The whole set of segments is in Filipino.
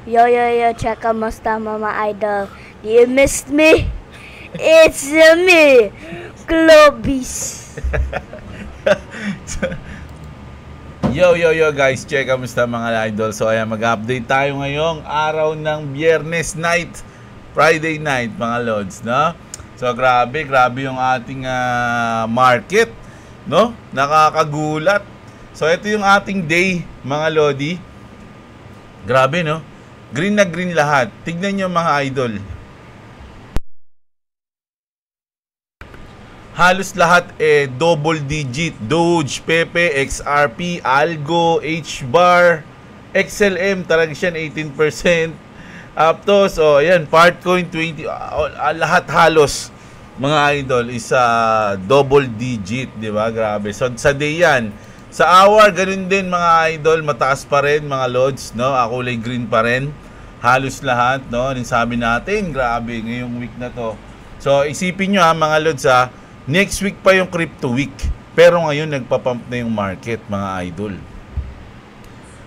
Yo, check kamusta mga idol? Do you miss me? It's me, Globis. Yo guys, check kamusta mga idol. So ayan, mag-update tayo ngayong araw ng Biyernes night, Friday night mga lods, no? So grabe yung ating market, no? Nakakagulat. So ito yung ating day mga lodi. Grabe, no? Green na green lahat. Tignan nyo mga idol. Halos lahat double digit. Doge, Pepe, XRP, Algo, HBAR, XLM talaga siya 18%. Aptos, ayan, Partcoin 20, lahat halos mga idol is double digit, di ba? Grabe. So sa day yan. Sa hour, ganun din mga idol, mataas pa rin mga lods, no? Kulay green pa rin. Halos lahat, no? Yung sabi natin, grabe, ngayong week na to. So, isipin nyo mga lods next week pa yung crypto week. Pero ngayon, nagpapump na yung market, mga idol.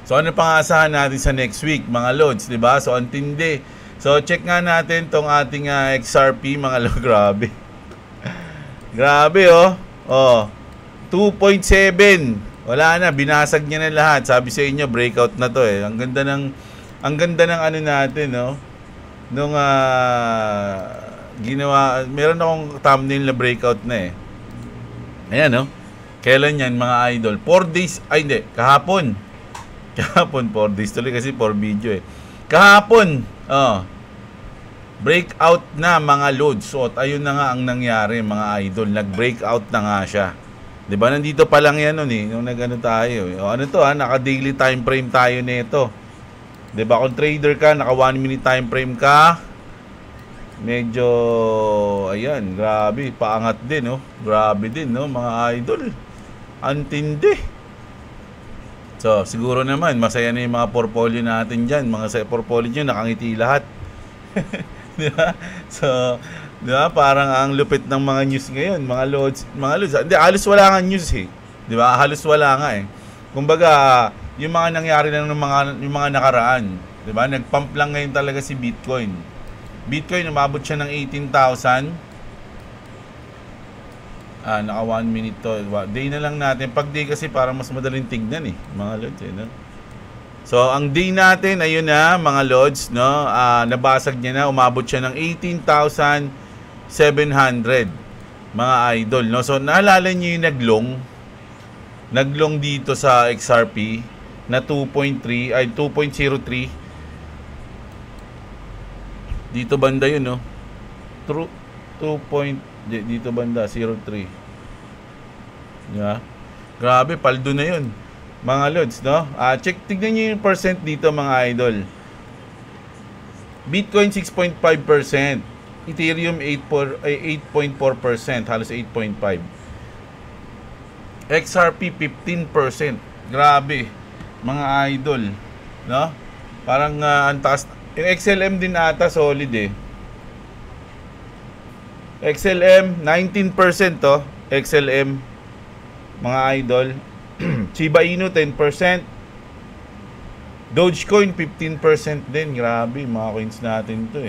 So, ano pang asahan natin sa next week, mga lods, di ba? So, antindi. So, check nga natin tong ating XRP, mga lods, grabe. Grabe, 2.7. Wala na, binasag niya na lahat. Sabi sa inyo, breakout na to Ang ganda ng ano natin, no? Nung ginawa, meron akong thumbnail na breakout na Ayan, no? Kailan yan, mga idol? 4 days, ay hindi, kahapon. Kahapon, 4 days tuloy kasi 4 video Kahapon, breakout na mga loads. So, ayun na nga ang nangyari, mga idol. Nag-breakout na nga siya. Diba, nandito pa lang yan nun nung nag-ano tayo. Ano to naka-daily time frame tayo nito. Diba, kung trader ka, naka 1 minute time frame ka, medyo, ayan, grabe, paangat din, Grabe din, mga idol. Antindi. So, siguro naman, masaya na yung mga portfolio natin dyan. Mga portfolio nyo, nakangiti lahat. Diba? So, diba? Parang ang lupit ng mga news ngayon, mga loads. Hindi, halos wala nga news Diba? Halos wala nga Kumbaga, yung mga nangyari lang ng yung mga nakaraan. Diba? Nagpump lang ngayon talaga si Bitcoin. Bitcoin, umabot siya ng 18,000. Naka 1 minute to. Day na lang natin. Pag day kasi parang mas madaling tignan mga loads So, ang day natin, ayun na, mga lods, nabasag niya na, umabot siya ng 18,700, mga idol, So, naalala niyo yung naglong dito sa XRP na 2.3, ay 2.03. Dito banda yun, dito banda, 03. Yeah. Grabe, paldo na yun. Mga lods, tignan nyo yung percent dito, mga idol. Bitcoin 6.5%, Ethereum 8.4%, halos 8.5%. XRP 15%. Grabe, mga idol, Parang ang taas. Yung XLM din ata solid XLM 19% XLM, mga idol. Shiba Inu 10%. Dogecoin 15% din. Grabe, mga coins natin to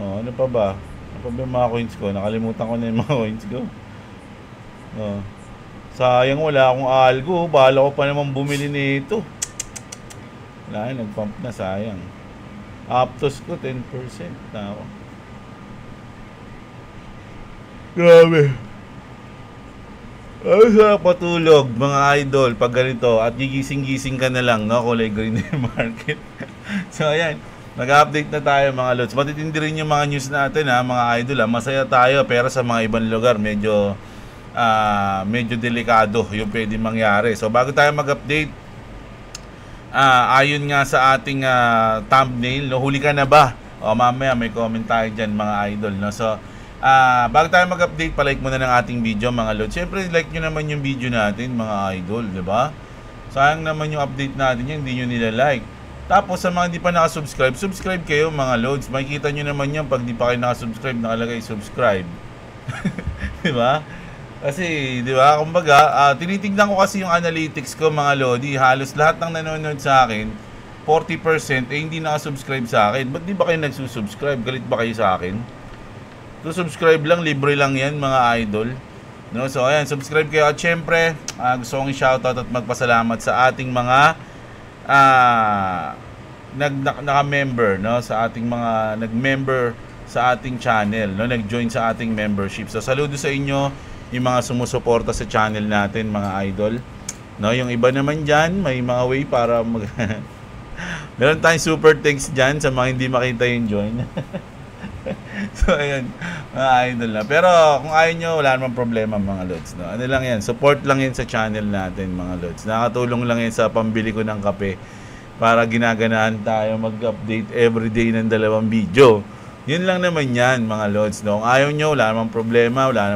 ano pa ba? Ano pa ba yung mga coins ko? Nakalimutan ko na yung mga coins ko. Sayang wala akong algo. Bahala ko pa naman bumili nito. Wala, nagpump na, sayang. Aptos ko 10% na ako. Grabe. Ay, sarap patulog, mga idol, pag ganito. At gigising-gising ka na lang, kulay green na yung market. So, ayan. Nag-update na tayo, mga lods. Matitindi rin yung mga news natin, mga idol. Masaya tayo, pero sa mga ibang lugar, medyo delikado yung pwede mangyari. So, bago tayo mag-update, ayon nga sa ating thumbnail, huli ka na ba? Mamaya may comment tayo dyan, mga idol. So, bago tayo mag-update, palike muna ng ating video, mga lods. Siyempre, like nyo naman yung video natin, mga idol, diba? Sayang naman yung update natin yun, hindi nyo nila-like. Tapos, sa mga hindi pa nakasubscribe, subscribe kayo, mga lods. Makikita nyo naman yan pag di pa kayo nakasubscribe, nakalagay subscribe. Diba? Kasi, diba, kumbaga, tinitignan ko kasi yung analytics ko, mga lodi. Halos lahat ng nanonood sa akin, 40% hindi nakasubscribe sa akin. Ba't di ba kayo nagsusubscribe? Galit ba kayo sa akin? So, subscribe lang, libre lang yan mga idol. No? So, ayan, subscribe kayo. At syempre, gusto kong i-shoutout at magpasalamat sa ating mga naka-member, no? Sa ating mga nag-member sa ating channel, no? Nag-join sa ating membership. So, saludo sa inyo yung mga sumusuporta sa channel natin, mga idol. No, yung iba naman dyan, may mga way para meron tayong super thanks dyan sa mga hindi makita yung join. So, ayan, mga idol na. Pero, kung ayaw nyo, wala namang problema, mga lods. No? Ano lang yan, support lang yan sa channel natin, mga lods. Nakatulong lang yan sa pambili ko ng kape para ginaganahan tayo mag-update everyday ng 2 video. Yun lang naman yan, mga lods. No? Kung ayaw nyo, wala namang problema, wala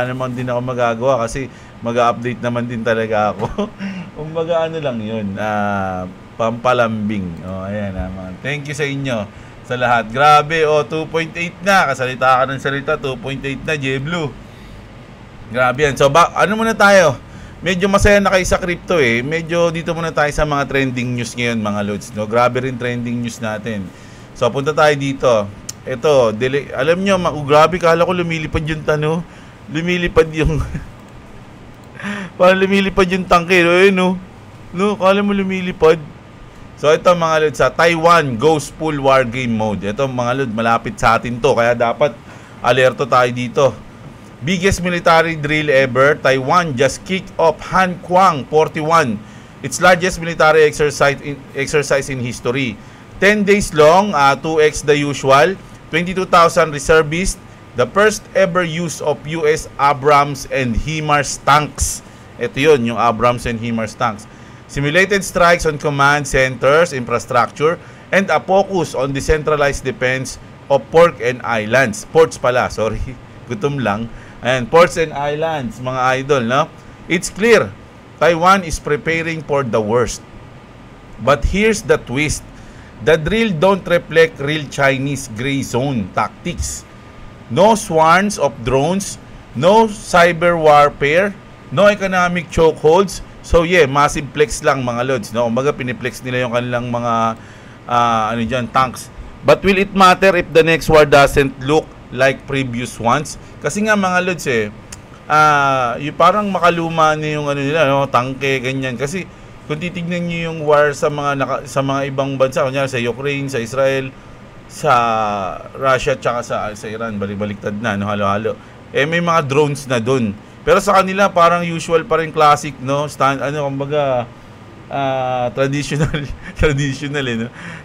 naman din ako magagawa kasi mag-update naman din talaga ako. Kumbaga ano lang yun, pampalambing. Ayan, thank you sa inyo sa lahat. Grabe, 2.8 na. Kasalita ka ng salita, 2.8 na, J-Blue. Grabe yan. So, ano muna tayo? Medyo masaya na kayo sa crypto eh. Medyo dito muna tayo sa mga trending news ngayon, mga lods. No? Grabe rin trending news natin. So, punta tayo dito. Ito, alam nyo, grabe, kala ko lumilipad yung lumilipad yung parang lumilipad yung tangke, no? Kala mo lumilipad. So ito mga lod, sa Taiwan goes full war game mode. Ito mga lod, malapit sa atin to, kaya dapat alerto tayo dito. Biggest military drill ever, Taiwan just kicked off Han Kuang 41, its largest military exercise in history. 10 days long, 2x the usual, 22,000 reservists, the first ever use of US Abrams and HIMARS tanks. Ito yun, yung Abrams and HIMARS tanks. Simulated strikes on command centers, infrastructure, and a focus on decentralized defense of ports and islands. Ports pala, sorry. Gutom lang. Ayan, ports and islands, mga idol, no? It's clear, Taiwan is preparing for the worst. But here's the twist. The drill don't reflect real Chinese gray zone tactics. No swarms of drones, no cyber warfare, no economic chokeholds. So yeah, massive flex lang mga lods, no? Kumbaga piniplex nila yung kanilang mga tanks. But will it matter if the next war doesn't look like previous ones? Kasi nga mga lods yung parang makaluma na yung nila, no? Tangke, ganyan. Kasi kung titignan niyo yung war sa mga ibang bansa, kunyari sa Ukraine, sa Israel, sa Russia, tsaka sa Iran, balik-baliktad na, no? Halo-halo. May mga drones na dun. Pero sa kanila, parang usual pa rin, classic, no? Kumbaga, traditional,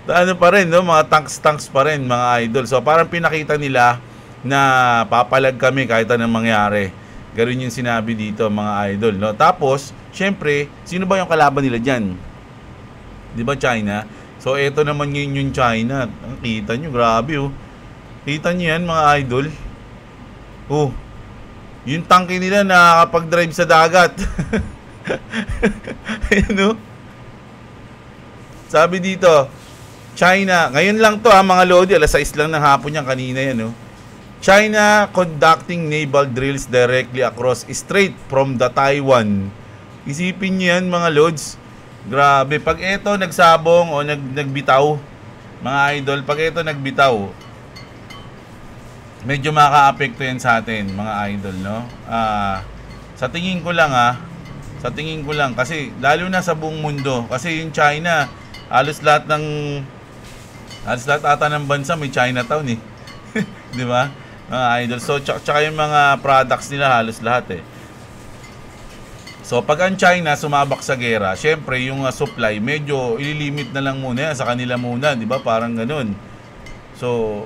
no? Pa rin, no? Mga tanks pa rin, mga idol. So, parang pinakita nila na papalag kami kahit anong mangyari. Ganoon yung sinabi dito, mga idol, no? Tapos, syempre, sino ba yung kalaban nila dyan? Di ba China? So, eto naman ngayon yung China. Kita nyo, grabe, oh. Kita nyo yan, mga idol. Oh, yung tangke nila nakakapag-drive sa dagat. Ayan, oh. Sabi dito, China, ngayon lang to mga lodi, alas 6 lang ng hapon yan, kanina yan, oh. China conducting naval drills directly across straight from the Taiwan. Isipin niyo yan, mga lods. Grabe, pag ito nagsabong o nagbitaw, mga idol, pag ito nagbitaw, medyo maka-apekto yan sa atin, mga idol, no? Sa tingin ko lang, kasi lalo na sa buong mundo, kasi yung China, halos lahat ata ng bansa may Chinatown, eh. Di ba? Mga idol. So, tsaka yung mga products nila halos lahat, eh. So, pag ang China sumabak sa gera, syempre, yung supply, medyo ililimit na lang muna yan sa kanila muna, di ba? Parang ganun. So,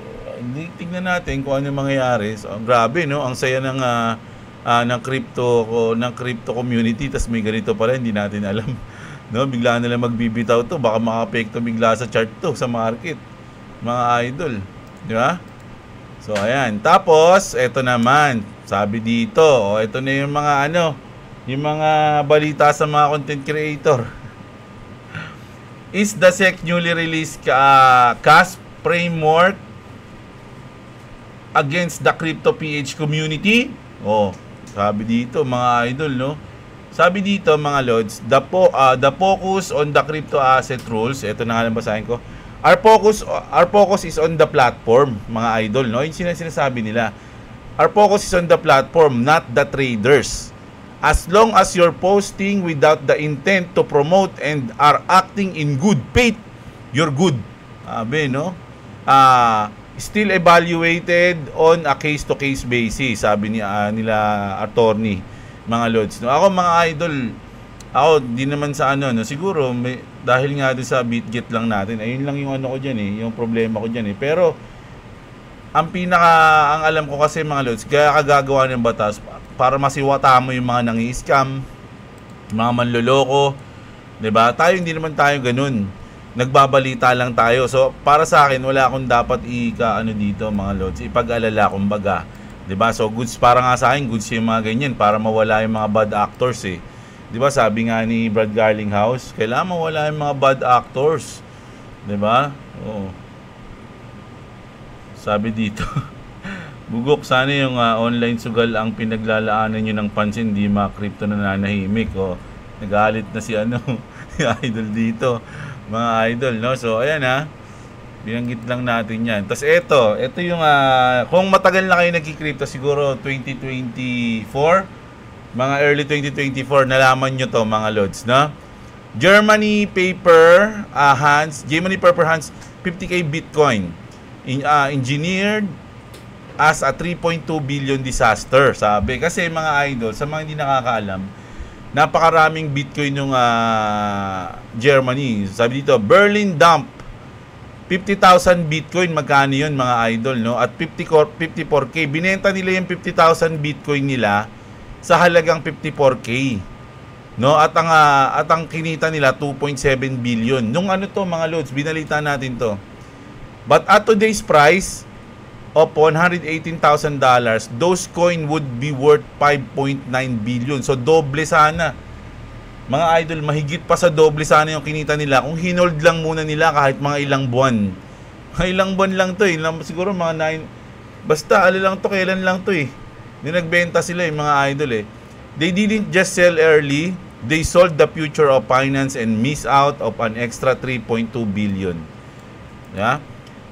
tignan natin kung ano mangyayari. So, grabe, no? Ang saya ng crypto community, tas may ganito pala, hindi natin alam. No? Bigla na lang magbibitaw to, baka maka-apekto bigla sa chart to, sa market. Mga idol. Di ba? So, ayan. Tapos, eto naman. Sabi dito, ito na yung mga yung mga balita sa mga content creator. Is the SEC newly released CAS framework against the crypto PH community? Sabi dito, mga idol, no? Sabi dito mga lods, the focus on the crypto asset rules, ito na nga lang basahin ko. Our focus is on the platform, mga idol, no? Yung sinasabi nila. Our focus is on the platform, not the traders. As long as you're posting without the intent to promote and are acting in good faith, you're good. Sabi, no? Still evaluated on a case-to-case basis, sabi nila attorney, mga lods. No? Ako mga idol, di naman sa ano, no? Siguro dahil nga doon sa BitGet lang natin, ayun lang yung ano ko diyan yung problema ko diyan Pero ang alam ko kasi mga lods, kaya kagagawa ng batas para masiwata mo yung mga nangi-scam, mga manloloko, 'di ba? Tayo hindi naman tayo ganoon. Nagbabalita lang tayo. So para sa akin wala akong dapat dito mga lods, ipag-alala kumbaga. 'Di ba? So goods para nga sa akin, goods yung mga ganyan para mawala yung mga bad actors 'Di ba? Sabi nga ni Brad Garlinghouse, kailangan mawala yung mga bad actors. 'Di ba? Oo. Sabi dito, bugok sana yung online sugal ang pinaglalaanan nyo ng pansin, di mga crypto na nanahimik. Nagalit na si idol dito, mga idol, no? So ayan binanggit lang natin yan. Tapos ito yung kung matagal na kayo nagki-crypto, siguro 2024, mga early 2024, nalaman nyo to mga lods, no? Germany Paper Hands 50k Bitcoin engineered as a 3.2 billion disaster, sabi. Kasi mga idol, sa mga hindi nakakaalam, napakaraming Bitcoin yung Germany. Sabi dito, Berlin dump 50,000 Bitcoin, magkano yun mga idol, no? At 54k, binenta nila yung 50,000 Bitcoin nila sa halagang 54k, no? At ang kinita nila 2.7 billion. Nung mga loads, binalita natin to. But at today's price of $118,000, those coin would be worth 5.9 billion. So doble sana. Mga idol, mahigit pa sa doble sana yung kinita nila kung hinold lang muna nila kahit mga ilang buwan. Ilang buwan lang to siguro mga 9. Basta lang to, kailan lang to Nagbenta sila mga idol They didn't just sell early, they sold the future of finance and miss out of an extra 3.2 billion. Yeah?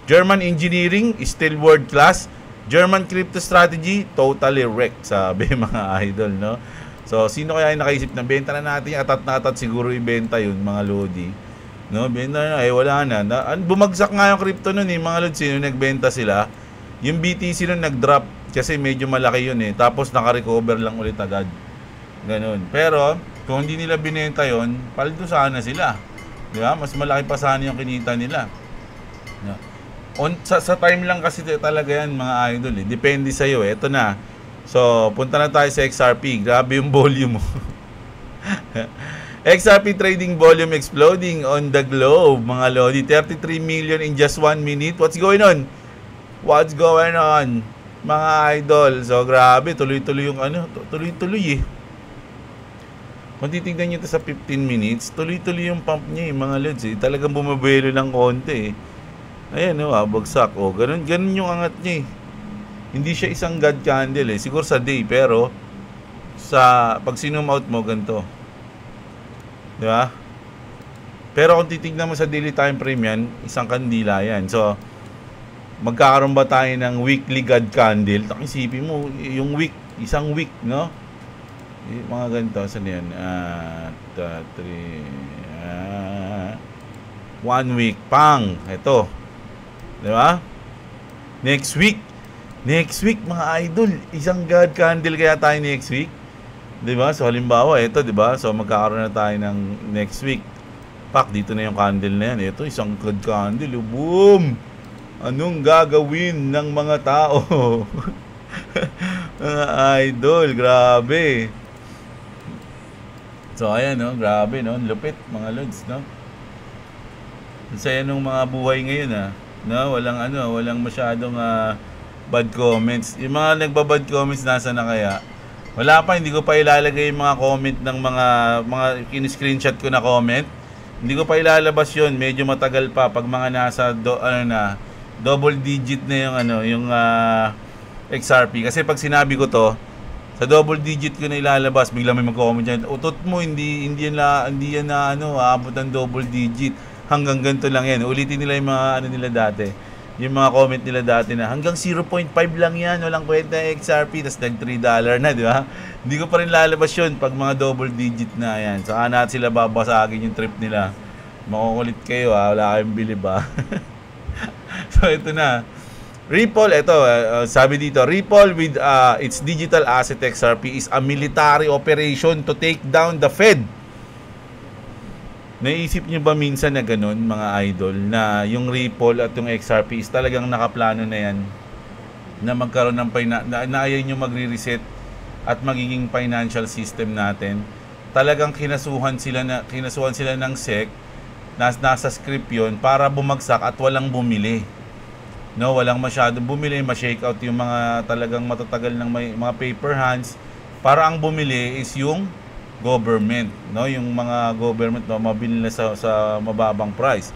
German engineering is still world class. German crypto strategy totally wrecked, sabi mga idol, no? So sino kaya yung nakaisip na benta na natin, atat siguro ibenta yun mga lodi, no? Benta na wala na. Bumagsak nga yung crypto nun mga lodi. Sino nagbenta sila? Yung BTC nun nag-drop kasi medyo malaki yun tapos naka-recover lang ulit agad, ganun. Pero kung hindi nila binenta yun, paldo sana sila, di ba? Mas malaki pa sana yung kinita nila, no? Sa time lang kasi talaga yan mga idol Depende sa'yo Ito na. So punta na tayo sa XRP. Grabe yung volume mo. XRP trading volume exploding on the globe, mga lodi. 33 million in just 1 minute. What's going on? Mga idol. So grabe, tuloy-tuloy yung tuloy-tuloy Kung titignan nyo ito sa 15 minutes, tuloy-tuloy yung pump niya mga lods Talagang bumabelo ng konti Ayan bagsak ganun yung angat niya Hindi siya isang god candle siguro sa day, pero sa pag sinum out mo ganito, di ba? Pero kung titignan mo sa daily time frame yan, isang kandila yan. So magkakaroon ba tayo ng weekly god candle? Isipin mo yung week, isang week, no? Mga ganito, saan yan? 1 week pang ito, di ba? Next week mga idol, isang god candle kaya tayo next week, di ba? So halimbawa ito, di ba? So magkakaroon na tayo ng next week. Dito na yung candle na yan. Ito isang god candle, boom. Anong gagawin ng mga tao? Mga idol, grabe. So ayan grabe lupit mga lods, no? Saya nung mga buhay ngayon no, walang masyadong bad comments. Yung mga nagbabad comments nasa na kaya? Wala pa, hindi ko pa ilalagay yung mga comment ng mga in-screenshot ko na comment. Hindi ko pa ilalabas yun, medyo matagal pa pag mga nasa double digit na yung yung XRP. Kasi pag sinabi ko to, Sa double digit ko na ilalabas, bigla may mag-comment dyan, utot mo, hindi yan na aabot ng double digit. Hanggang ganito lang yan. Ulitin nila yung mga nila dati. Yung mga comment nila dati na hanggang 0.5 lang yan, walang kwenta XRP, tas nag $3 na, di ba? Hindi ko pa rin lalabas yun pag mga double digit na yan. Saka natin sila babasagin yung trip nila. Makukulit kayo wala kayong bilib So ito na. Ripple, ito, sabi dito, Ripple with its digital asset XRP is a military operation to take down the Fed. Naisip nyo ba minsan na ganun, mga idol, na yung Ripple at yung XRP is talagang nakaplano na yan na magkaroon ng na ayaw nyo magre-reset at magiging financial system natin? Talagang kinasuhan sila ng SEC, nasa script yun para bumagsak at walang bumili. No, walang masyadong bumili, ma-shake out yung mga talagang matatagal ng mga paper hands, para ang bumili is yung government, no, yung mga government, no, mabili na sa mababang price.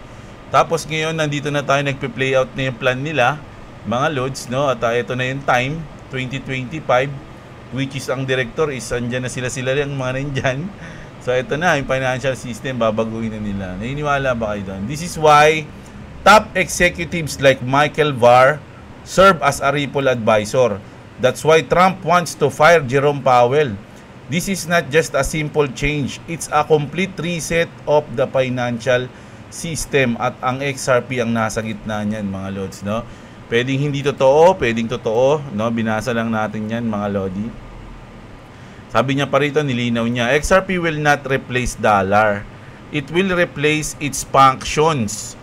Tapos ngayon nandito na tayo, nagpe-play out na yung plan nila, mga loads, no, at ito na yung time 2025, which is ang director is andyan na sila yung mga nandyan. So ito na yung financial system, babaguhin na nila. Naniniwala ba kayo doon? This is why top executives like Michael Barr serve as a Ripple advisor. That's why Trump wants to fire Jerome Powell. This is not just a simple change. It's a complete reset of the financial system. At ang XRP ang nasa gitna niyan, mga lods, no? Pwedeng hindi totoo, pwedeng totoo, no? Binasa lang natin yan, mga lodi. Sabi niya pa rito, nilinaw niya, XRP will not replace dollar. It will replace its functions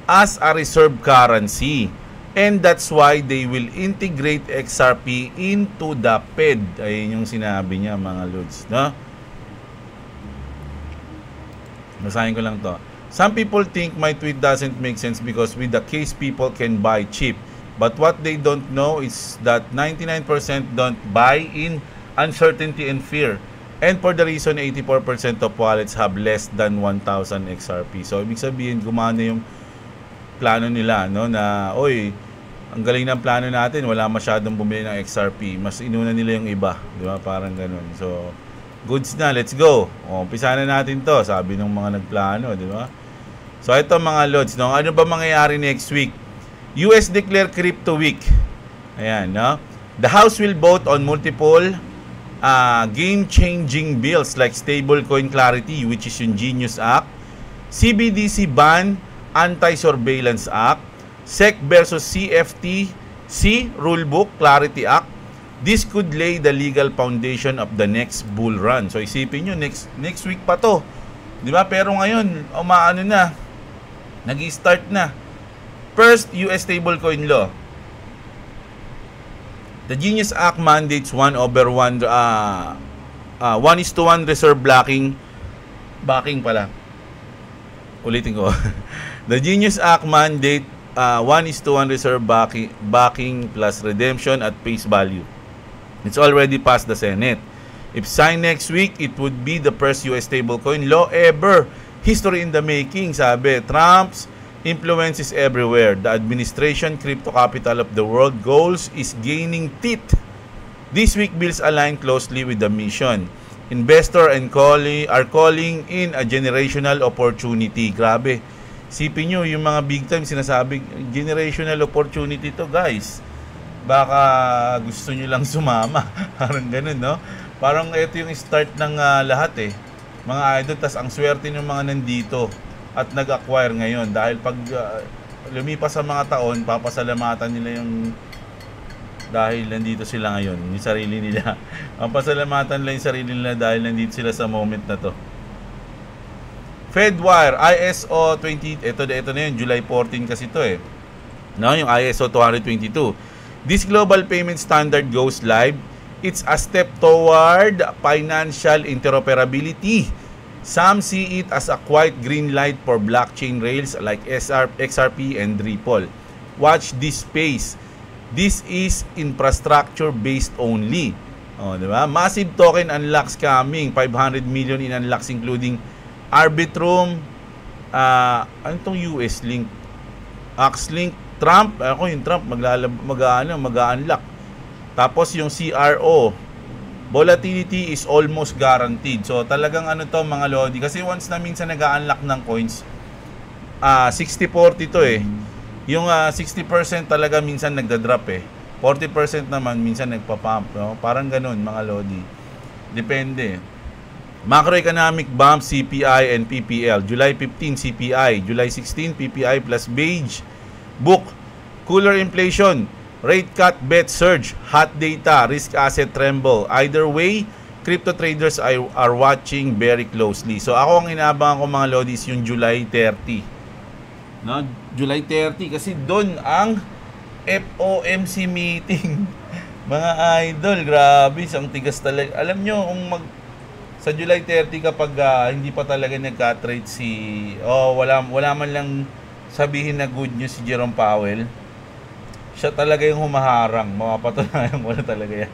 as a reserve currency. And that's why they will integrate XRP into the Fed. Ayun yung sinabi niya, mga lods, no? Basahin ko lang to. Some people think my tweet doesn't make sense because with the case people can buy cheap. But what they don't know is that 99% don't buy in uncertainty and fear. And for the reason 84% of wallets have less than 1,000 XRP. So ibig sabihin, gumana yung plano nila, no, na oy, ang galing ng plano natin, wala masyadong bumili ng XRP, mas inuna nila yung iba, di ba? Parang ganun. So goods na, let's go. Umpisa na natin to, sabi ng mga nagplano, di ba? So ito, mga lods, no, ano ba mangyayari next week? US declare crypto week. Ayan, no? The House will vote on multiple game-changing bills like Stablecoin Clarity, which is yung Genius Act, CBDC ban, Anti-Surveillance Act, SEC versus CFTC Rulebook Clarity Act. This could lay the legal foundation of the next bull run. So isipin nyo, next week pa to, di ba? Pero ngayon, umaano na, nag-start na. First, US stablecoin law. The Genius Act mandates 1:1 reserve backing pala. Ulitin ko. The Genius Act mandate 1:1 reserve backing plus redemption at face value. It's already passed the Senate. If signed next week, it would be the first US stablecoin law ever. History in the making, sabi. Trump's influence is everywhere. The administration, crypto capital of the world goals is gaining teeth. This week, bills align closely with the mission. Investor and are calling in a generational opportunity. Grabe. Sipin nyo, yung mga big time sinasabi, generational opportunity to, guys. Baka gusto nyo lang sumama. Parang ganun, no? Parang ito yung start ng lahat, mga idol. Tas ang swerte ng mga nandito at nag-acquire ngayon. Dahil pag lumipas sa mga taon, papasalamatan nila yung dahil nandito sila ngayon, yung sarili nila. Ang pasalamatan nila yung sarili nila dahil nandito sila sa moment na to. Fedwire, ISO 20, ito na yun, July 14 kasi ito no, yung ISO 222. This global payment standard goes live. It's a step toward financial interoperability. Some see it as a quiet green light for blockchain rails like XRP and Ripple. Watch this space. This is infrastructure based only. Diba? Massive token unlocks coming. 500 million in unlocks including Arbitrum, ano tong US link? Axlink, Trump, ako yung Trump mag-unlock. Tapos yung CRO, volatility is almost guaranteed. So talagang ano to mga lodi, kasi once na minsan nag-unlock ng coins, 60-40 to eh. Yung 60% talaga minsan nagda-drop eh. 40% naman minsan nagpa-pump, no? Parang ganun mga lodi. Depende. Macroeconomic bump, CPI and PPL. July 15 CPI, July 16 PPI plus beige book. Cooler inflation, rate cut bet surge, hot data, risk asset tremble. Either way, crypto traders are watching very closely. So ako ang inaabangan ko mga lodis yung July 30. No, July 30 kasi doon ang FOMC meeting. Mga idol, grabe, ang tigas talaga. Alam nyo, kung sa July 30 kapag hindi pa talaga nagka-trade wala man lang sabihin na good news si Jerome Powell, siya talaga yung humaharang. Mapapatunayan wala talaga yan.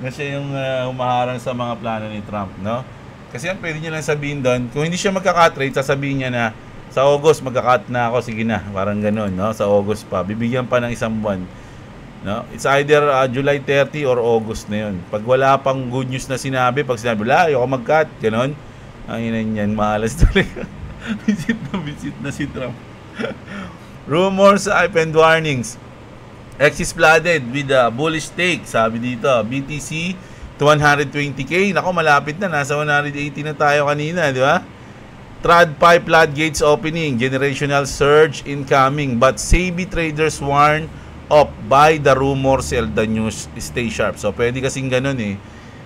Na siya yung humaharang sa mga plano ni Trump, no? Kasi yan, pwede niya lang sabihin doon, kung hindi siya magka-trade, sasabihin niya na sa August magka-cut na ako, sige na, parang gano'n, no? Sa August pa, bibigyan pa ng isang buwan. No? It's either July 30 or August na yun. Pag wala pang good news na sinabi, pag sinabi, ayoko mag-cut, gano'n, ang inan yan, mahalas talaga. visit na si Trump. Rumors, hype and warnings. X is flooded with a bullish take, sabi dito. BTC to 120k. Nako, malapit na, nasa 180 na tayo kanina, di ba? TradFi floodgates opening, generational surge incoming, but SEBI traders warn of buy the rumor, sell the news, stay sharp. So pwede kasing ganun eh,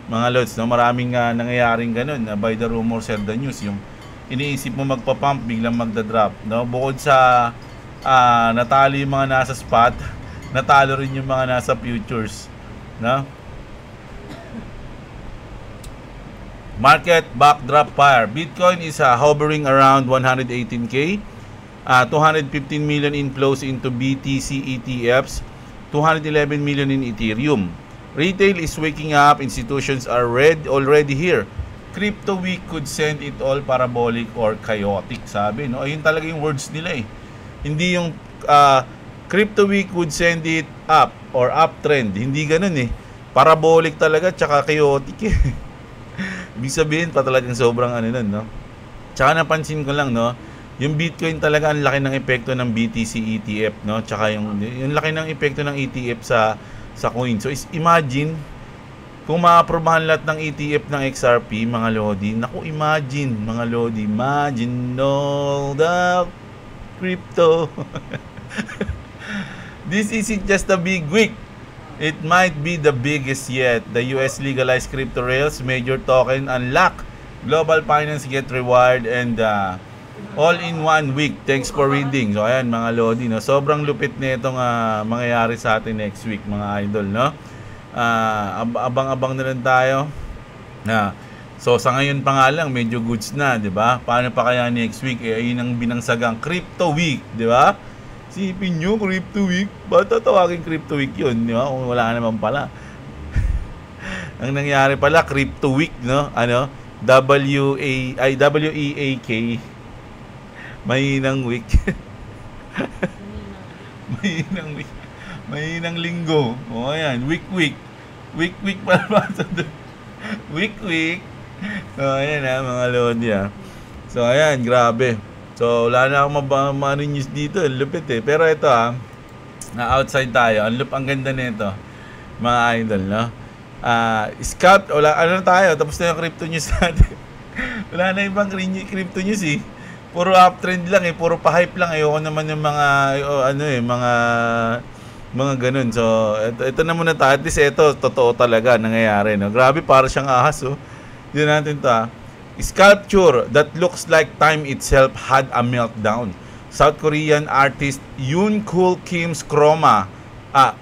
mga lods, no? Maraming nangyayaring ganun, buy the rumor, sell the news. Yung iniisip mo magpa-pump, biglang magda-drop, no? Bukod sa natalo yung mga nasa spot, natalo rin yung mga nasa futures, no? Market backdrop fire. Bitcoin is hovering around 118k. 215 million inflows into BTC ETFs, 211 million in Ethereum. Retail is waking up, institutions are already here. Crypto week could send it all parabolic or chaotic, sabi, no? Ayun talaga yung words nila eh. Hindi yung crypto week would send it up or uptrend. Hindi ganun eh. Parabolic talaga, tsaka chaotic eh. Ibig sabihin pa talagang sobrang ano nun, no? Tsaka napansin ko lang, no? Yung Bitcoin talaga ang laki ng epekto ng BTC ETF, no? Tsaka yung laki ng epekto ng ETF sa coin. So imagine kung maaprobahan lahat ng ETF ng XRP, mga lodi. Naku, imagine, mga lodi. Imagine all the crypto. This isn't just a big week. It might be the biggest yet. The US legalized crypto rails, major token unlock, global finance get reward, and all in 1 week. Thanks for reading. So ayan mga lodi, no? Sobrang lupit na itong mangyayari sa atin next week, mga idol, no? Abang-abang na rin tayo. So sa ngayon pa nga lang medyo goods na, 'di ba? Paano pa kaya next week? Ayun ang binangsagang Crypto Week, 'di ba? Sipin nyo, Crypto Week. Ba't tatawagin Crypto Week yun? Di ba? Kung wala naman pala. Ang nangyari pala, Crypto Week, no? Ano? W-E-A-K. Mahinang week. Mahinang week. Mahinang linggo. O, ayan. Week. Week pala ba? Week. So, ayan mga lodi So, ayan. Grabe. So, wala na akong mano news dito. Lupit eh. Pero ito na outside tayo. Ang ganda nito, mga idol, no? Scalp, wala, ano na tayo? Tapos na yung crypto news natin. Wala na ibang crypto news eh. Puro uptrend lang eh. Puro pa-hype lang. Ayoko naman yung mga, mga ganun. So, ito na muna tayo. At least ito, totoo talaga nangyayari, no? Grabe, para siyang ahas, oh. Yun natin ito, Sculpture that looks like time itself had a meltdown. South Korean artist Yoon-Kul Kim's Chroma.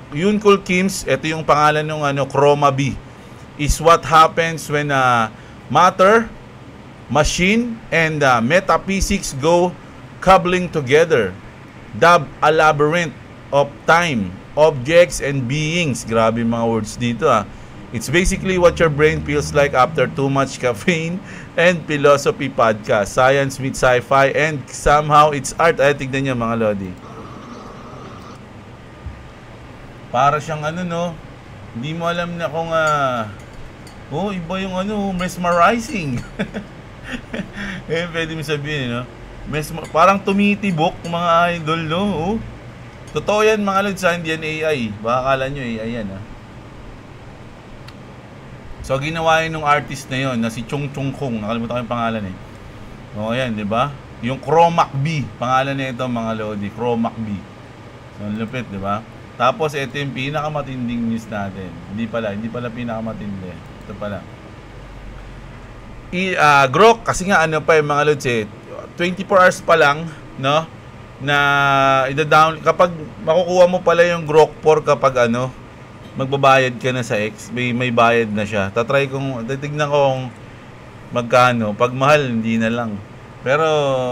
Yoon-Kul Kim's, ito yung pangalan ng Chroma B. Is what happens when matter, machine, and metaphysics go cobbling together. Dubbed a labyrinth of time, objects, and beings. Grabe mga words dito It's basically what your brain feels like after too much caffeine and philosophy podcast. Science meets sci-fi and somehow it's art. Ay, tignan nyo mga lodi. Para siyang no? Hindi mo alam na kung Oh, iba yung ano, mesmerizing. Eh, pwede mo sabihin, no? Parang tumitibok mga idol, no? Oh. Totoo yan mga lods, hindi yan AI. Baka akala nyo AI yan, ha? So, ginawa yun ng artist na yun, na si Chung Chung Kung. Nakalimutan ko yung pangalan, eh. O, yan, di ba? Yung Chromac B. Pangalan na ito, mga lodi. Chromac B. So, lupit, di ba? Tapos, ito yung pinakamatinding news natin. Hindi pala pinakamatindi. Ito pala. Grok, kasi nga ano pa yung mga lods, 24 hours pa lang, no? Na ida-down kapag makukuha mo pala yung Grok 4 kapag ano, magbabayad ka na sa X, may bayad na siya. Titignan ko kung magkano. Pag mahal, hindi na lang. Pero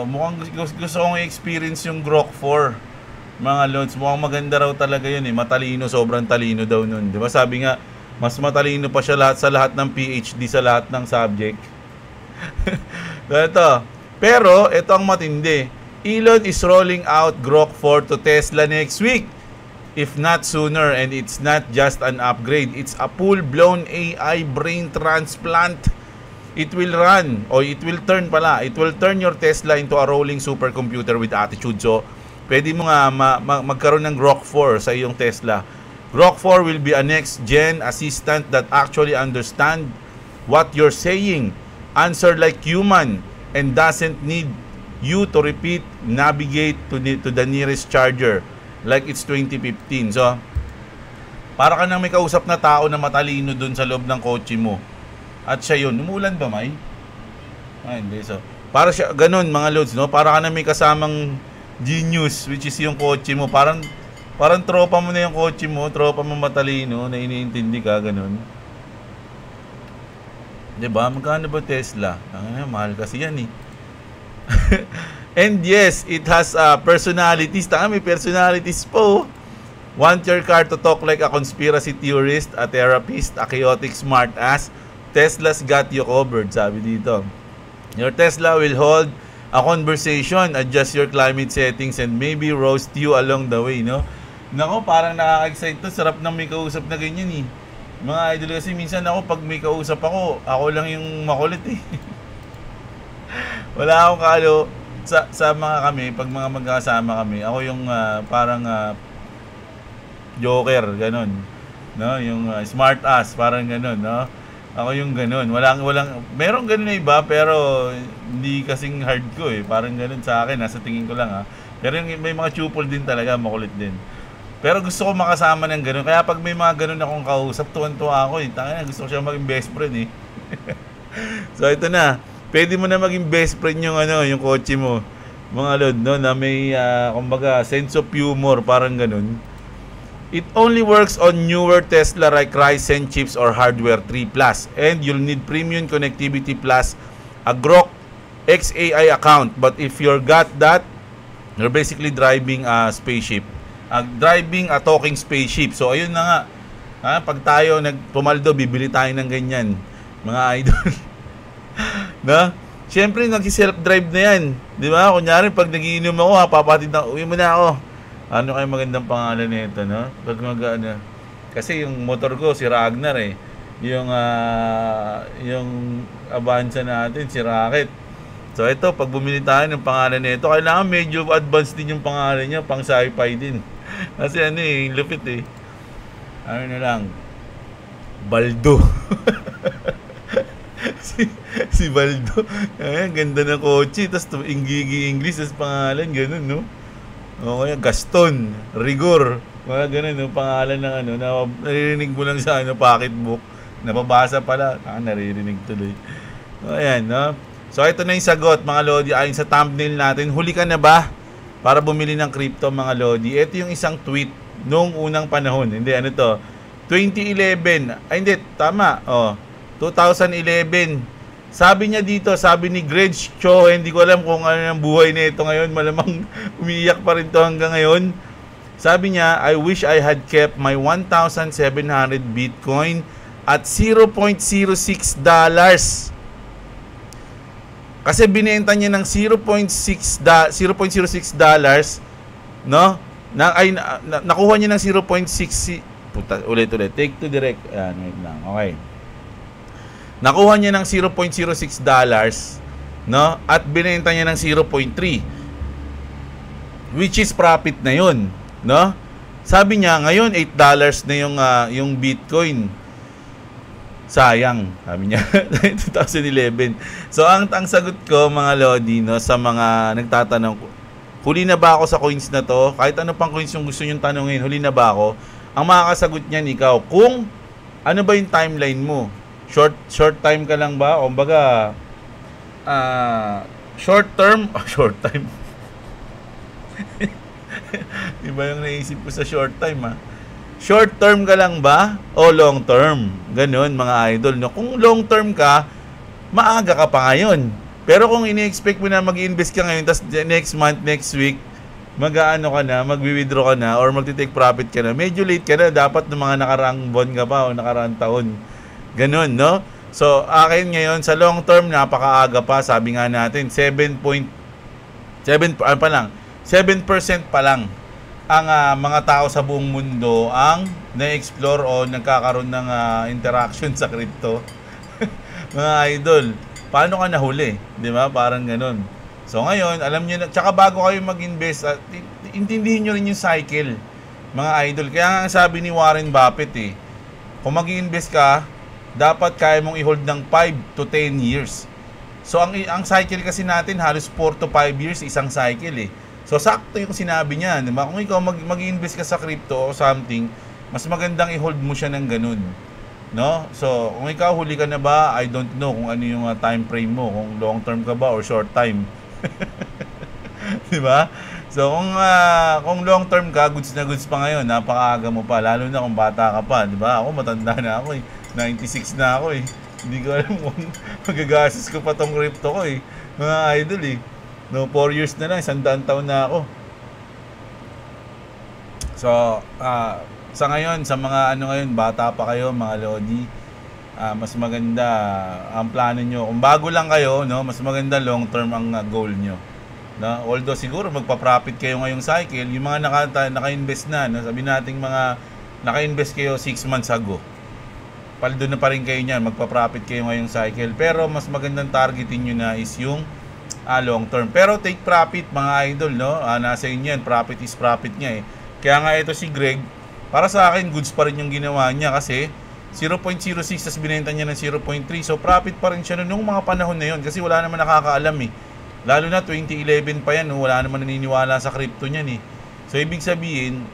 mukhang gusto kong i-experience yung Grok 4. Mga lods, mukhang maganda raw talaga yun, matalino, sobrang talino daw nun. 'Di ba? Sabi nga, mas matalino pa siya sa lahat ng PhD sa lahat ng subject. Pero ito ang matindi. Elon is rolling out Grok 4 to Tesla next week, if not sooner, and it's not just an upgrade, it's a full-blown AI brain transplant. It will turn your Tesla into a rolling supercomputer with attitude. So, pwede mo nga magkaroon ng Grok 4 sa iyong Tesla. Grok 4 will be a next-gen assistant that actually understand what you're saying, answer like human, and doesn't need you to navigate to the nearest charger like it's 2015. So, para ka nang may kausap na tao na matalino dun sa loob ng kotse mo. At siya yun. Umulan ba, May? Hindi. So, para siya, ganun mga loads, no? Para ka nang may kasamang genius, which is yung kotse mo. Parang tropa mo na yung kotse mo, tropa mo matalino, na iniintindi ka, ganun. Diba? Magkano ba Tesla? Mahal kasi yan, eh. And yes, it has personalities. May personalities po. Want your car to talk like a conspiracy theorist, a therapist, a chaotic smartass? Tesla's got you covered, sabi dito. Your Tesla will hold a conversation, adjust your climate settings, and maybe roast you along the way, no? Nako, parang nakaka-excite to. Sarap nang may kausap na ganyan, eh. Mga idol, kasi minsan pag may kausap ako lang yung makulit, eh. Wala akong kalo sa mga kami, pag mga magkasama kami, ako yung parang joker, ganun, no? Yung smart ass, parang ganun, no? Ako yung ganun. Merong ganun na iba, pero hindi kasing hard ko, eh. Parang ganun sa akin, nasa tingin ko lang, ha. Pero may mga chupol din talaga, makulit din. Pero gusto ko makasama ng ganun. Kaya pag may mga ganun akong kausap, tuwan-tuwa ako, eh. Gusto ko siya maging best friend, eh. So ito na. Pwede mo na maging best friend yung kotse mo. Mga lod, no, na may kumbaga sense of humor, parang ganun. It only works on newer Tesla like Ryzen chips or hardware 3 Plus, and you'll need premium connectivity plus a Grok XAI account. But if you're got that, you're basically driving a spaceship. Driving a talking spaceship. So ayun na nga. Pag tayo nagpumaldo, bibili tayo ng ganyan, mga idol. No? Siyempre, nag-self-drive na yan. Di ba? Kunyari, pag nagiinom ako, papatid na, uwi mo na ako. Ano kayo magandang pangalan nito, no? Pag kasi yung motor ko, si Ragnar, eh. Yung Avanza natin, si Rocket. So, ito, pag bumili tayo ng pangalan nito, kailangan medyo advanced din yung pangalan niya, pang sci-fi din. Kasi lupit, eh. Ano na lang, Baldo. si Baldo. Ganda ng kotse. Tapos English, tapos pangalan, ganun, no? O kaya Gaston, Rigor. Mga ganun, no? Pangalan ng naririnig mo lang sa pocketbook. Napabasa pala. Naririnig tuloy. O, ayan, no? So, ito na yung sagot, mga Lodi. Ayon sa thumbnail natin, huli ka na ba para bumili ng crypto, mga Lodi? Ito yung isang tweet noong unang panahon. Hindi, 2011. Ay, hindi, tama. 2011. Sabi niya dito, sabi ni Greg Cho, hindi ko alam kung ano ang buhay nito ngayon. Malamang umiiyak pa rin to hanggang ngayon. Sabi niya, I wish I had kept my 1,700 Bitcoin at $0.06. Kasi binenta niya ng $0.06, no? Nakuha niya ng 0.6. Ulit. Take to direct. Ayan, wait lang. Okay. Nakuha niya ng $0.06, no? At binenta niya ng 0.3. Which is profit na 'yon, no? Sabi niya, ngayon $8 na yung Bitcoin. Sayang, sabi niya, 2011. So ang sagot ko mga lodi, no, sa mga nagtatanong, huli na ba ako sa coins na to? Kahit ano pang coins yung gusto nyong tanungin, huli na ba ako? Ang makakasagot niyan ikaw, kung ano ba yung timeline mo? Short time ka lang ba? O baga short term, short time. Iba yung naisip ko sa short time, ha? Short term ka lang ba o long term? Ganun mga idol, no? Kung long term ka, maaga ka pa ngayon. Pero kung ini-expect mo na mag-invest ka ngayon, tas next month, next week, mag-aano ka na, mag-withdraw ka na, or mag-take profit ka na, medyo late ka na. Dapat ng mga nakaraang buwan ka pa o nakaraang taon. Ganun, no? So, akin ngayon, sa long term, napakaaga pa. Sabi nga natin, 7% pa lang ang mga tao sa buong mundo ang na-explore o nagkakaroon ng interaction sa crypto. Mga idol, paano ka nahuli? Di ba? Parang ganun. So ngayon, alam niyo na, tsaka bago kayo mag-invest, intindihin niyo rin yung cycle, mga idol. Kaya nga sabi ni Warren Buffett, kung mag-invest ka, dapat kaya mong i-hold ng 5 to 10 years. So ang cycle kasi natin, halos 4 to 5 years isang cycle So sakto yung sinabi niya, di ba? Kung ikaw mag-invest ka sa crypto o something, mas magandang i-hold mo siya ng ganun, no? So kung ikaw huli ka na ba, I don't know kung ano yung time frame mo, kung long term ka ba or short time. Di ba? So kung long term ka, goods na goods pa ngayon, napakaaga mo pa, lalo na kung bata ka pa, di ba? Ako matanda na ako 96 na ako Hindi ko alam kung magagastos ko pa tong crypto ko mga idol No, 4 years na lang, 100 taon na ako. So, sa ngayon, sa mga ngayon, bata pa kayo, mga lodi, mas maganda ang plano nyo. Kung bago lang kayo, no, mas maganda long term ang goal nyo. No? Although siguro magpa-profit kayo ngayong cycle, yung mga naka-invest na, no? Sabi nating mga naka-invest kayo 6 months ago. Paldo na pa rin kayo niyan, magpa-profit kayo ngayong cycle. Pero mas magandang targetin nyo na is yung long term. Pero take profit mga idol, no? Nasa inyo yan, profit is profit niya Kaya nga ito si Greg, para sa akin goods pa rin yung ginawa niya kasi 0.06 tas binenta niya ng 0.3. So profit pa rin siya nung mga panahon na yun kasi wala naman nakakaalam Lalo na 2011 pa yan, wala naman naniniwala sa crypto niyan So ibig sabihin,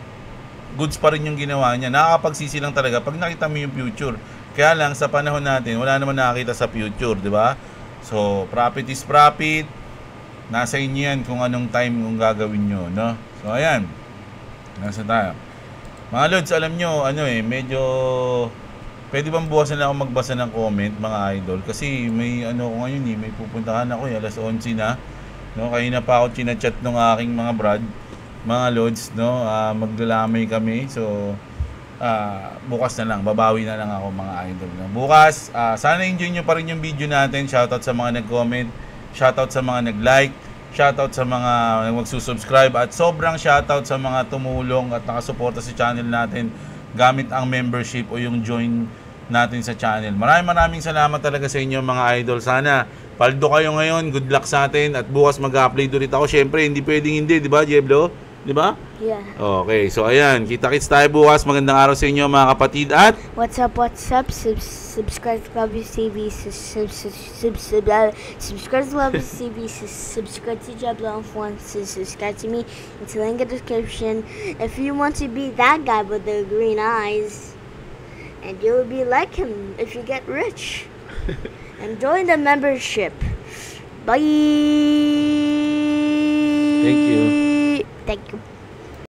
goods pa rin yung ginawa niya. Nakakapagsisi lang talaga pag nakita mo yung future. Kaya lang sa panahon natin, wala naman nakakita sa future, di ba? So profit is profit. Nasa inyo yan kung anong time kung gagawin nyo, no? So, ayan. Nasa tayo. Mga lods, alam nyo, medyo pwede bang buwasan na ako magbasa ng comment, mga idol? Kasi may ko ngayon may pupuntahan ako alas 11 na. No? Kanina pa ako chinachat ng aking mga brad, mga lods, no? Maglalamay kami. So, bukas na lang, babawi na lang ako, mga idol. No? Bukas, sana enjoy nyo pa rin yung video natin. Shoutout sa mga nag-comment. Shoutout sa mga nag-like, shoutout sa mga magsusubscribe, at sobrang shoutout sa mga tumulong at nakasuporta sa channel natin gamit ang membership o yung join natin sa channel. Maraming salamat talaga sa inyo, mga idol. Sana paldo kayo ngayon, good luck sa atin, at bukas mag-upload ulit ako. Syempre, hindi pwedeng hindi, di ba, Jeblo? Di ba? Yeah. Okay, so ayan, kita-kits tayo bukas. Magandang araw sa inyo, mga kapatid, at What's up? Subscribe to Bobby's TV. Subscribe to Bobby's TV. Subscribe to Jeblo if you want to subscribe to me. It's a link in the description. If you want to be that guy with the green eyes, and you will be like him if you get rich. And join the membership. Bye. Thank you. Thank you.